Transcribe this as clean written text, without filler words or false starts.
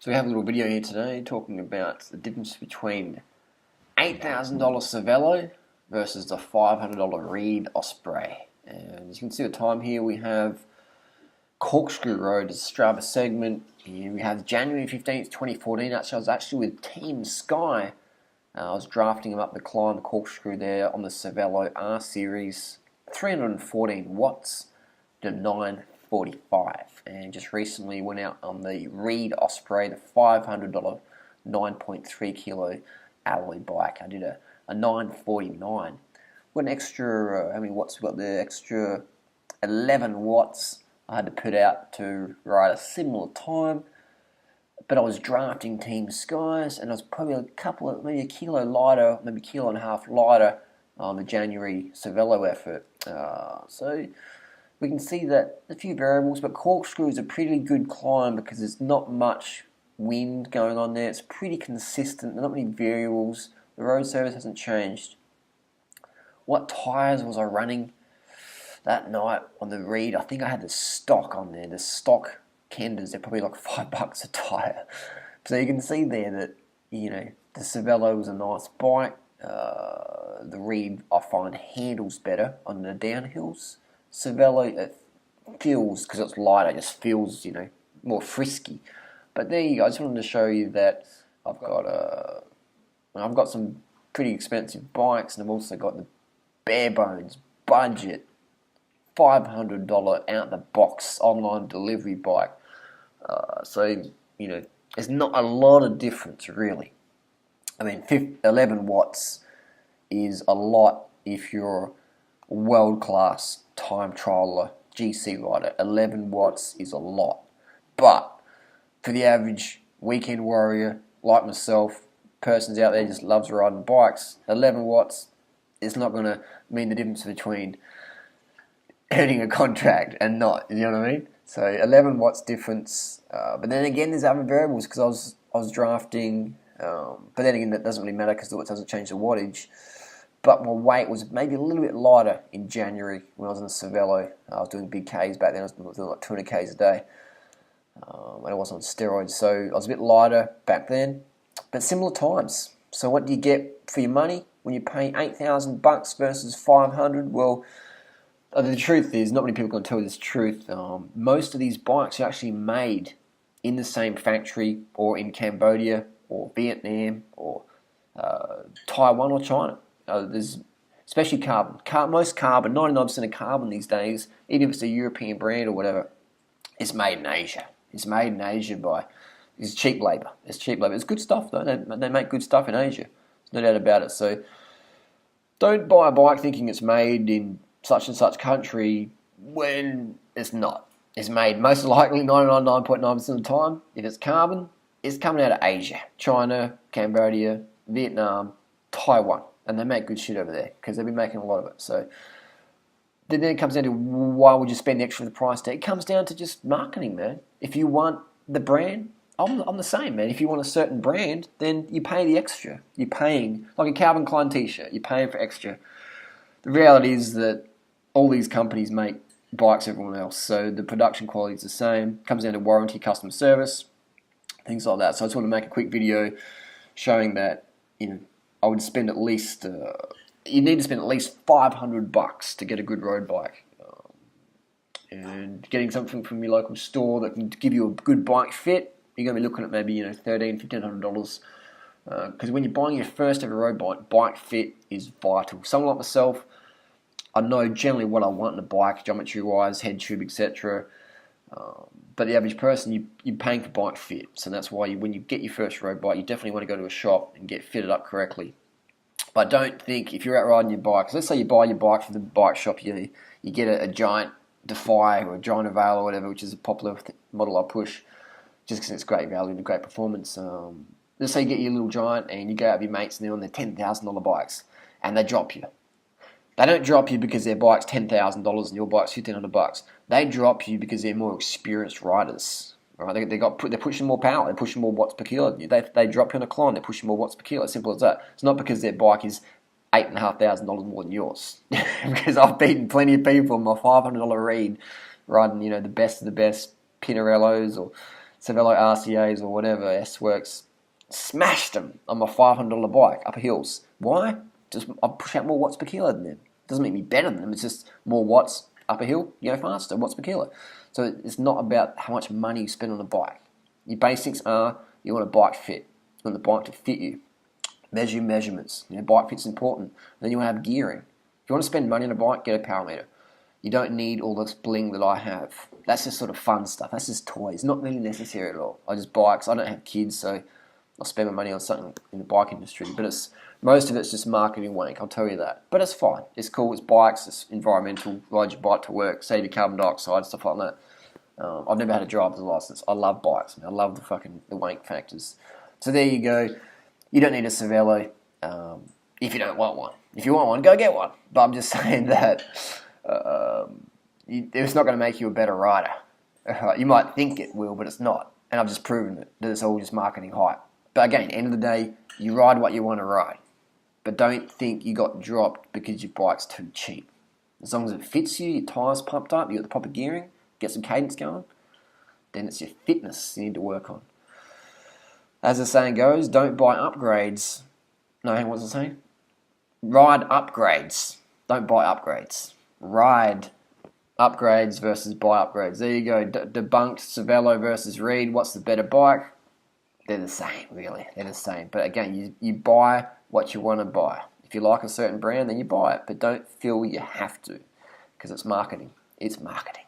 So we have a little video here today talking about the difference between $8,000 Cervelo versus the $500 Reid Osprey. And as you can see the time here, we have Corkscrew Road as Strava segment. Here we have January 15th, 2014. Actually, I was actually with Team Sky. I was drafting them up the climb, the Corkscrew there on the Cervelo R Series. 314 watts to 945, and just recently went out on the Reid Osprey, the $500 9.3 kilo alloy bike. I did a 949. What an extra, how many watts we got there? Extra 11 watts I had to put out to ride a similar time. But I was drafting Team Skies, and I was probably maybe a kilo lighter, maybe a kilo and a half lighter on the January Cervelo effort. So we can see that a few variables, but Corkscrew is a pretty good climb because there's not much wind going on there. It's pretty consistent. There's not many variables. The road surface hasn't changed. What tyres was I running that night on the Reid? I think I had the stock on there. The stock Kenders, they're probably like $5 a tyre. So you can see there that, the Cervelo was a nice bike. The Reid, I find, handles better on the downhills. Cervelo, it feels, because it's lighter, just feels, more frisky. But there you go. I just wanted to show you that I've got some pretty expensive bikes, and I've also got the bare bones budget $500 out the box online delivery bike. So there's not a lot of difference really. I mean, 11 watts is a lot if you're a world-class time trialer, GC rider. 11 watts is a lot. But for the average weekend warrior like myself, persons out there just loves riding bikes, 11 watts is not going to mean the difference between earning a contract and not. You know what I mean? So 11 watts difference. But then again, there's other variables because I was drafting. But then again, that doesn't really matter because it doesn't change the wattage. But my weight was maybe a little bit lighter in January when I was in the Cervelo. I was doing big Ks back then. I was doing like 200 Ks a day. And I wasn't on steroids. So I was a bit lighter back then. But similar times. So what do you get for your money when you pay $8,000 versus $500? Well, the truth is, not many people can tell you this truth. Most of these bikes are actually made in the same factory or in Cambodia or Vietnam or Taiwan or China. There's especially carbon. Most carbon, 99% of carbon these days, even if it's a European brand or whatever, is made in Asia. It's made in Asia it's cheap labour. It's cheap labour. It's good stuff though. They make good stuff in Asia. There's no doubt about it. So don't buy a bike thinking it's made in such and such country when it's not. It's made most likely 99.9% of the time. If it's carbon, it's coming out of Asia, China, Cambodia, Vietnam, Taiwan, and they make good shit over there because they've been making a lot of it. So then it comes down to why would you spend extra for the price tag? It comes down to just marketing, man. If you want the brand, I'm the same, man. If you want a certain brand, then you pay the extra. You're paying, like a Calvin Klein t-shirt, you're paying for extra. The reality is that all these companies make bikes everyone else, so the production quality is the same. It comes down to warranty, customer service, things like that. So I just want to make a quick video showing that I would spend at least you need to spend at least $500 to get a good road bike, and getting something from your local store that can give you a good bike fit, you're going to be looking at maybe $1,500. Because when you're buying your first ever road bike fit is vital. Someone like myself, I know generally what I want in a bike, geometry-wise, head tube, etc. But the average person, you're paying for bike fit. So that's why when you get your first road bike, you definitely want to go to a shop and get fitted up correctly. But don't think, if you're out riding your bike, 'cause let's say you buy your bike from the bike shop, you get a giant Defy or a giant Cervelo or whatever, which is a popular model I push, just because it's great value and great performance. Let's say you get your little giant and you go out with your mates and they're on their $10,000 bikes and they drop you. They don't drop you because their bike's $10,000 and your bike's $1,500. They drop you because they're more experienced riders. Right? They're pushing more power. They're pushing more watts per kilo. They drop you on a climb. They're pushing more watts per kilo. As simple as that. It's not because their bike is $8,500 more than yours. Because I've beaten plenty of people on my $500 Reid riding, the best of the best Pinarellos or Cervelo RCAs or whatever, S-Works, smashed them on my $500 bike, upper hills. Why? Just I push out more watts per kilo than them. Doesn't make me better than them, it's just more watts upper hill, you go faster, watts per kilo. So it's not about how much money you spend on a bike. Your basics are, you want a bike fit. You want the bike to fit you. Measure your measurements. Bike fit's important. Then you want to have gearing. If you want to spend money on a bike, get a power meter. You don't need all this bling that I have. That's just sort of fun stuff. That's just toys. Not really necessary at all. I just buy because I don't have kids, so I'll spend my money on something in the bike industry. But most of it's just marketing wank, I'll tell you that. But it's fine. It's cool. It's bikes. It's environmental. Ride your bike to work. Save your carbon dioxide, stuff like that. I've never had a driver's license. I love bikes. I love the wank factors. So there you go. You don't need a Cervelo if you don't want one. If you want one, go get one. But I'm just saying that it's not going to make you a better rider. You might think it will, but it's not. And I've just proven it, that it's all just marketing hype. But again, end of the day, you ride what you want to ride. But don't think you got dropped because your bike's too cheap. As long as it fits you, your tyres pumped up, you got the proper gearing, get some cadence going, then it's your fitness you need to work on. As the saying goes, don't buy upgrades. No, what's it saying? Ride upgrades. Don't buy upgrades. Ride upgrades versus buy upgrades. There you go. Debunked Cervelo versus Reid. What's the better bike? They're the same, really. They're the same. But again, you buy what you want to buy. If you like a certain brand, then you buy it. But don't feel you have to, because it's marketing. It's marketing.